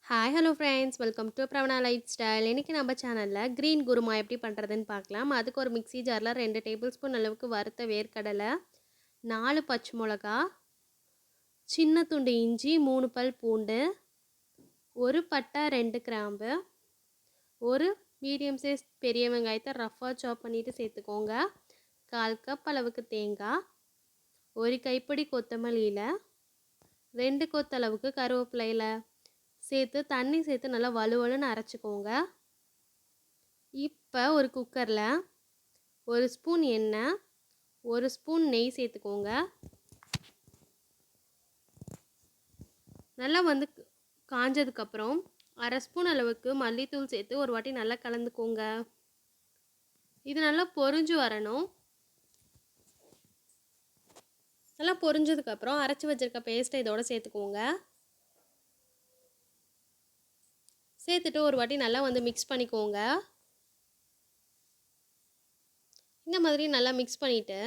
Hi hello friends, welcome to Pravana lifestyle. இன்றைக்கி நம்ம சேனலில் க்ரீன் குருமா எப்படி பண்ணுறதுன்னு பார்க்கலாம். அதுக்கு ஒரு மிக்ஸி ஜாரில் 2 டேபிள் ஸ்பூன் அளவுக்கு வறுத்த வேர்க்கடலை, 4 பச்சை மிளகா, சின்ன துண்டு இஞ்சி, 3 பல் பூண்டு, ஒரு பட்டை, 2 கிராம்பு, ஒரு மீடியம் சைஸ் பெரிய வெங்காயத்தை ரஃப்பாக சாப் பண்ணிவிட்டு சேர்த்துக்கோங்க. 1/4 கப் அளவுக்கு தேங்காய், ஒரு கைப்பிடி கொத்தமல்லி இலை, 2 கொத்தளவுக்கு கருவேப்பிலை இலை சேர்த்து தண்ணி சேர்த்து நல்லா வலுவலுன்னு அரைச்சிக்கோங்க. இப்போ ஒரு குக்கரில் 1 ஸ்பூன் எண்ணெய், 1 ஸ்பூன் நெய் சேர்த்துக்கோங்க. நல்லா காஞ்சதுக்கப்புறம் 1/2 ஸ்பூன் அளவுக்கு மல்லித்தூள் சேர்த்து ஒரு வாட்டி நல்லா கலந்துக்கோங்க. இது நல்லா பொரிஞ்சு வரணும். நல்லா பொரிஞ்சதுக்கப்புறம் அரைச்சி வச்சுருக்க பேஸ்ட்டை இதோடு சேர்த்துக்கோங்க. சேர்த்துட்டு ஒரு வாட்டி நல்லா மிக்ஸ் பண்ணிக்கோங்க. இந்த மாதிரி நல்லா மிக்ஸ் பண்ணிவிட்டு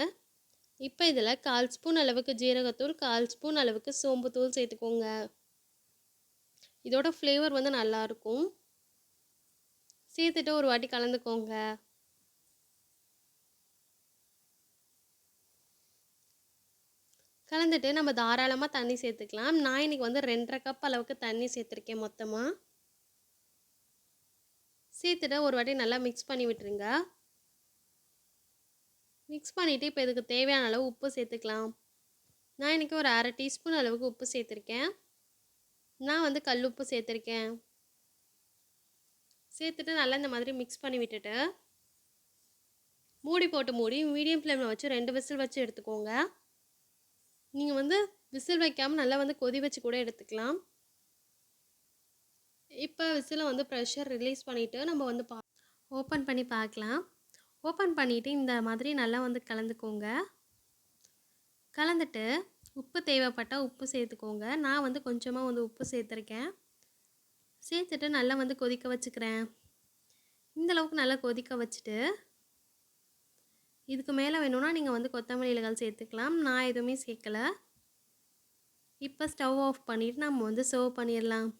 இப்போ இதில் 1/4 ஸ்பூன் அளவுக்கு ஜீரகத்தூள், 1/4 ஸ்பூன் அளவுக்கு சோம்புத்தூள் சேர்த்துக்கோங்க. இதோட ஃப்ளேவர் நல்லாயிருக்கும். சேர்த்துட்டு ஒரு வாட்டி கலந்துக்கோங்க. கலந்துட்டு நம்ம தாராளமாக தண்ணி சேர்த்துக்கலாம். நான் இன்றைக்கி 2.5 கப் அளவுக்கு தண்ணி சேர்த்துருக்கேன் மொத்தமாக. சேர்த்துட்டு ஒரு வாட்டி நல்லா மிக்ஸ் பண்ணி விட்டுருங்க. மிக்ஸ் பண்ணிவிட்டு இப்போ இதுக்கு தேவையான அளவு உப்பு சேர்த்துக்கலாம். நான் இன்றைக்கி ஒரு 1/2 டீஸ்பூன் அளவுக்கு உப்பு சேர்த்துருக்கேன். நான் கல் உப்பு சேர்த்துருக்கேன். சேர்த்துட்டு நல்லா இந்த மாதிரி மிக்ஸ் பண்ணி விட்டுட்டு மூடி போட்டு மீடியம் ஃப்ளேமில் வச்சு 2 விசில் வச்சு எடுத்துக்கோங்க. நீங்கள் விசில் வைக்காமல் நல்லா கொதி வச்சு கூட எடுத்துக்கலாம். இப்போ விசிலை ப்ரெஷர் ரிலீஸ் பண்ணிவிட்டு நம்ம ஓப்பன் பண்ணி பார்க்கலாம். ஓப்பன் பண்ணிவிட்டு இந்த மாதிரி நல்லா கலந்துக்கோங்க. கலந்துட்டு உப்பு தேவைப்பட்டால் உப்பு சேர்த்துக்கோங்க. நான் கொஞ்சமாக உப்பு சேர்த்துருக்கேன். சேர்த்துட்டு நல்லா கொதிக்க வச்சுக்கிறேன். இந்தளவுக்கு நல்லா கொதிக்க வச்சுட்டு இதுக்கு மேலே வேணும்னா நீங்கள் கொத்தமல்லி இலைகள் சேர்த்துக்கலாம். நான் எதுவுமே சேர்க்கலை. இப்போ ஸ்டவ் ஆஃப் பண்ணிவிட்டு நம்ம சர்வ் பண்ணிடலாம்.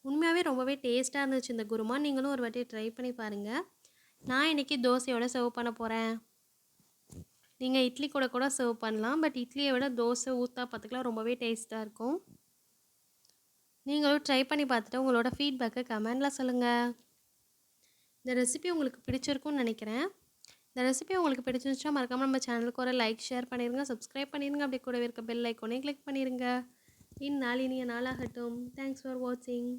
உண்மையாகவே ரொம்பவே டேஸ்ட்டாக இருந்துச்சு இந்த குருமா. நீங்களும் ஒரு வாட்டி ட்ரை பண்ணி பாருங்கள். நான் இன்றைக்கி தோசையோடு சர்வ் பண்ண போகிறேன். நீங்கள் இட்லி கூட சர்வ் பண்ணலாம். பட் இட்லியை விட தோசை ஊத்தாப்பத்துக்குலாம் ரொம்பவே டேஸ்ட்டாக இருக்கும். நீங்களும் ட்ரை பண்ணி பார்த்துட்டு உங்களோட ஃபீட்பேக்கை கமெண்டில் சொல்லுங்கள். இந்த ரெசிபி உங்களுக்கு பிடிச்சிருக்கும்னு நினைக்கிறேன். இந்த ரெசிபி உங்களுக்கு பிடிச்சிருந்துச்சுன்னா மறக்காமல் நம்ம சேனலுக்கு ஒரு லைக், ஷேர் பண்ணிடுங்க, சப்ஸ்கிரைப் பண்ணிடுங்க. அப்படியே கூடவே இருக்க பெல் ஐக்கோனே கிளிக் பண்ணிடுங்க. இந்நாள் இனிய நாளாகட்டும். தேங்க்ஸ் ஃபார் வாட்சிங்.